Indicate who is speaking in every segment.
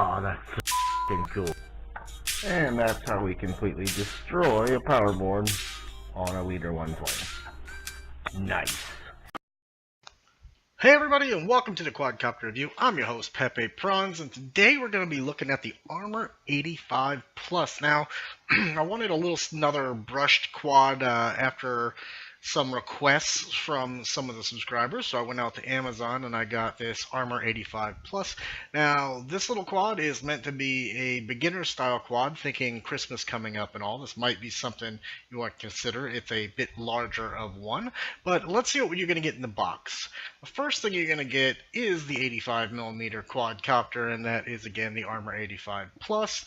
Speaker 1: Oh, that's so f***ing cool. And that's how we completely destroy a power board on a Leader 120. Nice.
Speaker 2: Hey everybody, and welcome to the Quadcopter review. I'm your host Pepe Prawns, and today we're going to be looking at the Armor 85 Plus. Now, I wanted another brushed quad after some requests from some of the subscribers, so I went out to Amazon and I got this Armor 85 Plus. Now, this little quad is meant to be a beginner style quad, thinking Christmas coming up and all. This might be something you want to consider. It's a bit larger of one, but let's see what you're going to get in the box. The first thing you're going to get is the 85mm quadcopter, and that is again the Armor 85 Plus.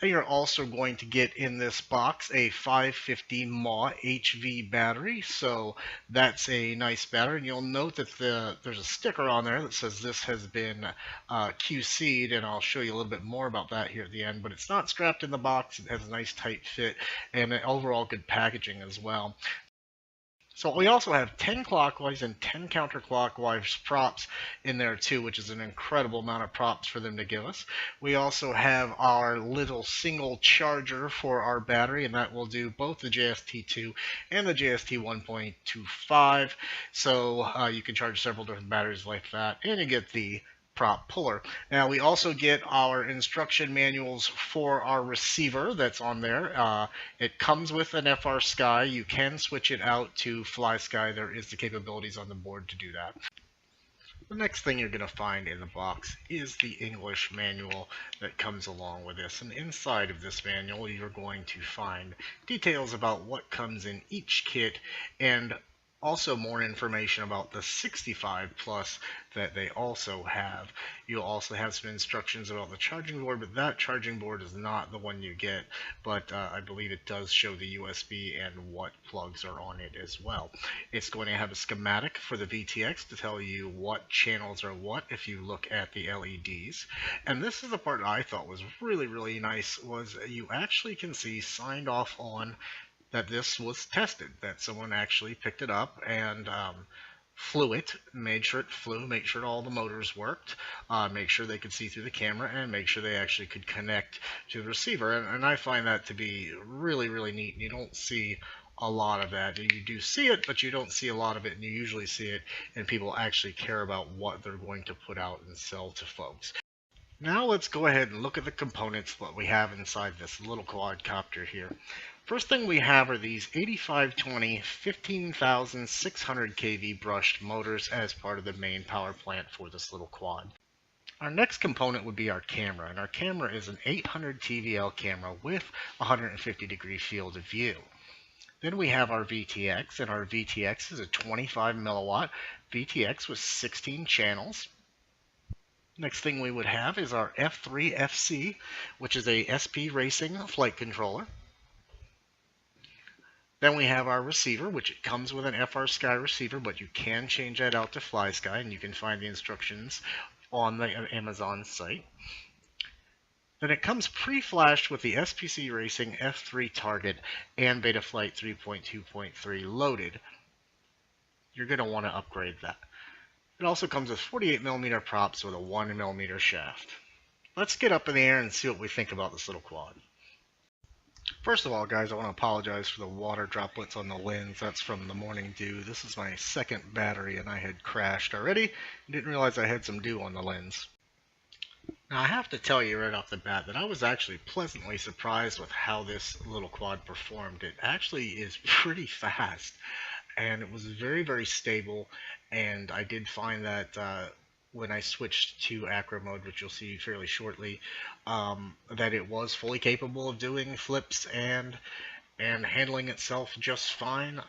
Speaker 2: And you're also going to get in this box a 550 mAh HV battery, so that's a nice battery. And you'll note that there's a sticker on there that says this has been QC'd, and I'll show you a little bit more about that here at the end. But it's not strapped in the box. It has a nice tight fit and overall good packaging as well. So we also have 10 clockwise and 10 counterclockwise props in there too, which is an incredible amount of props for them to give us. We also have our little single charger for our battery, and that will do both the JST2 and the JST 1.25. So you can charge several different batteries like that, and you get the prop puller. Now we also get our instruction manuals for our receiver that's on there. It comes with an FR Sky. You can switch it out to Fly Sky. There is the capabilities on the board to do that. The next thing you're going to find in the box is the English manual that comes along with this. And inside of this manual you're going to find details about what comes in each kit, and also more information about the 65 Plus that they also have. You'll also have some instructions about the charging board, but that charging board is not the one you get, but I believe it does show the USB and what plugs are on it as well. It's going to have a schematic for the VTX to tell you what channels are what if you look at the LEDs. And this is the part I thought was really nice, was you actually can see signed off on that this was tested, that someone actually picked it up and flew it, made sure it flew, make sure all the motors worked, make sure they could see through the camera, and make sure they actually could connect to the receiver. And I find that to be really neat. You don't see a lot of that. You do see it, but you don't see a lot of it, and you usually see it and people actually care about what they're going to put out and sell to folks. Now let's go ahead and look at the components that we have inside this little quadcopter here. First thing we have are these 8520 15,600 kV brushed motors as part of the main power plant for this little quad. Our next component would be our camera, and our camera is an 800 TVL camera with 150 degree field of view. Then we have our VTX, and our VTX is a 25 milliwatt VTX with 16 channels. Next thing we would have is our F3 FC, which is a SP Racing flight controller. Then we have our receiver, which it comes with an FR Sky receiver, but you can change that out to Fly Sky, and you can find the instructions on the Amazon site. Then it comes pre-flashed with the SPC Racing F3 Target and Betaflight 3.2.3 loaded. You're going to want to upgrade that. It also comes with 48mm props with a 1mm shaft. Let's get up in the air and see what we think about this little quad. First of all, guys, I want to apologize for the water droplets on the lens. That's from the morning dew. This is my second battery, and I had crashed already. Didn't realize I had some dew on the lens. Now, I have to tell you right off the bat that I was actually pleasantly surprised with how this little quad performed. It actually is pretty fast, and it was very stable, and I did find that when I switched to acro mode, which you'll see fairly shortly, that it was fully capable of doing flips and handling itself just fine.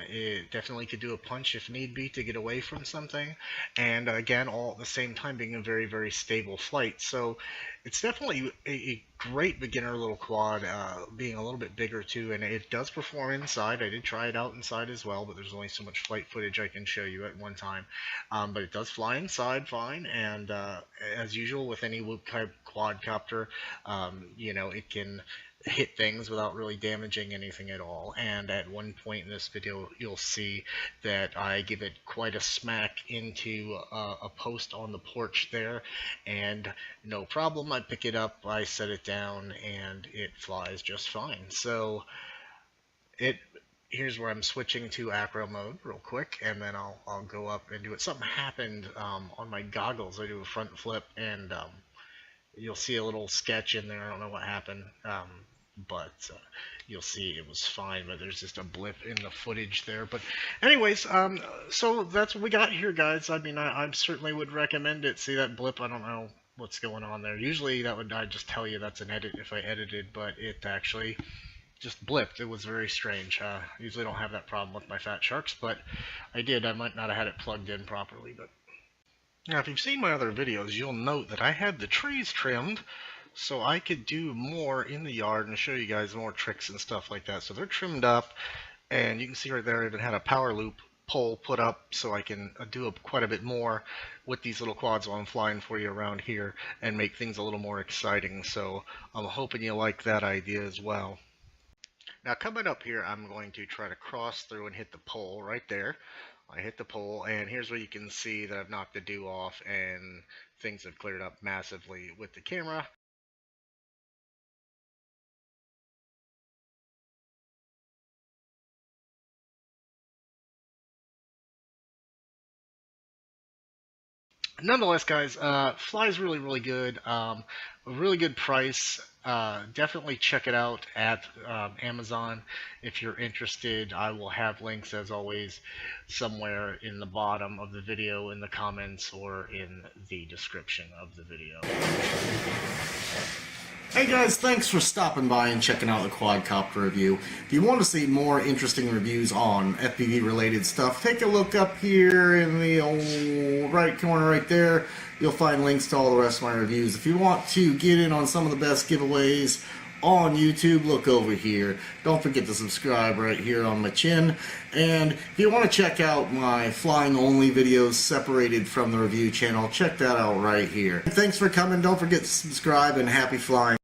Speaker 2: It definitely could do a punch if need be to get away from something, and again, all at the same time being a very stable flight. So it's definitely a great beginner little quad, being a little bit bigger too, and it does perform inside. I did try it out inside as well, but there's only so much flight footage I can show you at one time. But it does fly inside fine, and as usual with any Whoop type quadcopter, you know, it can hit things without really damaging anything at all. And at one point in this video you'll see that I give it quite a smack into a post on the porch there, and no problem, I pick it up, I set it down, and it flies just fine. So here's where I'm switching to acro mode real quick, and then I'll go up and do it. Something happened on my goggles. I do a front flip, and you'll see a little sketch in there. I don't know what happened, but you'll see it was fine, but there's just a blip in the footage there. But anyways, so that's what we got here, guys. I mean, I certainly would recommend it. See that blip? I don't know what's going on there. Usually I'd just tell you that's an edit if I edited, but it actually just blipped. It was very strange. Usually don't have that problem with my fat sharks, but I did. I might not have had it plugged in properly. But now, if you've seen my other videos, you'll note that I had the trees trimmed so I could do more in the yard and show you guys more tricks and stuff like that. So they're trimmed up, and you can see right there I even had a power loop pole put up so I can do quite a bit more with these little quads while I'm flying for you around here and make things a little more exciting. So I'm hoping you like that idea as well. Now, coming up here, I'm going to try to cross through and hit the pole right there. I hit the pole, and here's where you can see that I've knocked the dew off and things have cleared up massively with the camera. Nonetheless, guys, flies really, really good. A really good price. Definitely check it out at Amazon if you're interested. I will have links, as always, somewhere in the bottom of the video, in the comments, or in the description of the video.
Speaker 1: Hey guys, thanks for stopping by and checking out the Quadcopter review. If you want to see more interesting reviews on FPV related stuff, take a look up here in the old right corner right there. You'll find links to all the rest of my reviews. If you want to get in on some of the best giveaways on YouTube, look over here. Don't forget to subscribe right here on my chin. And if you want to check out my flying only videos separated from the review channel, check that out right here. Thanks for coming. Don't forget to subscribe, and happy flying.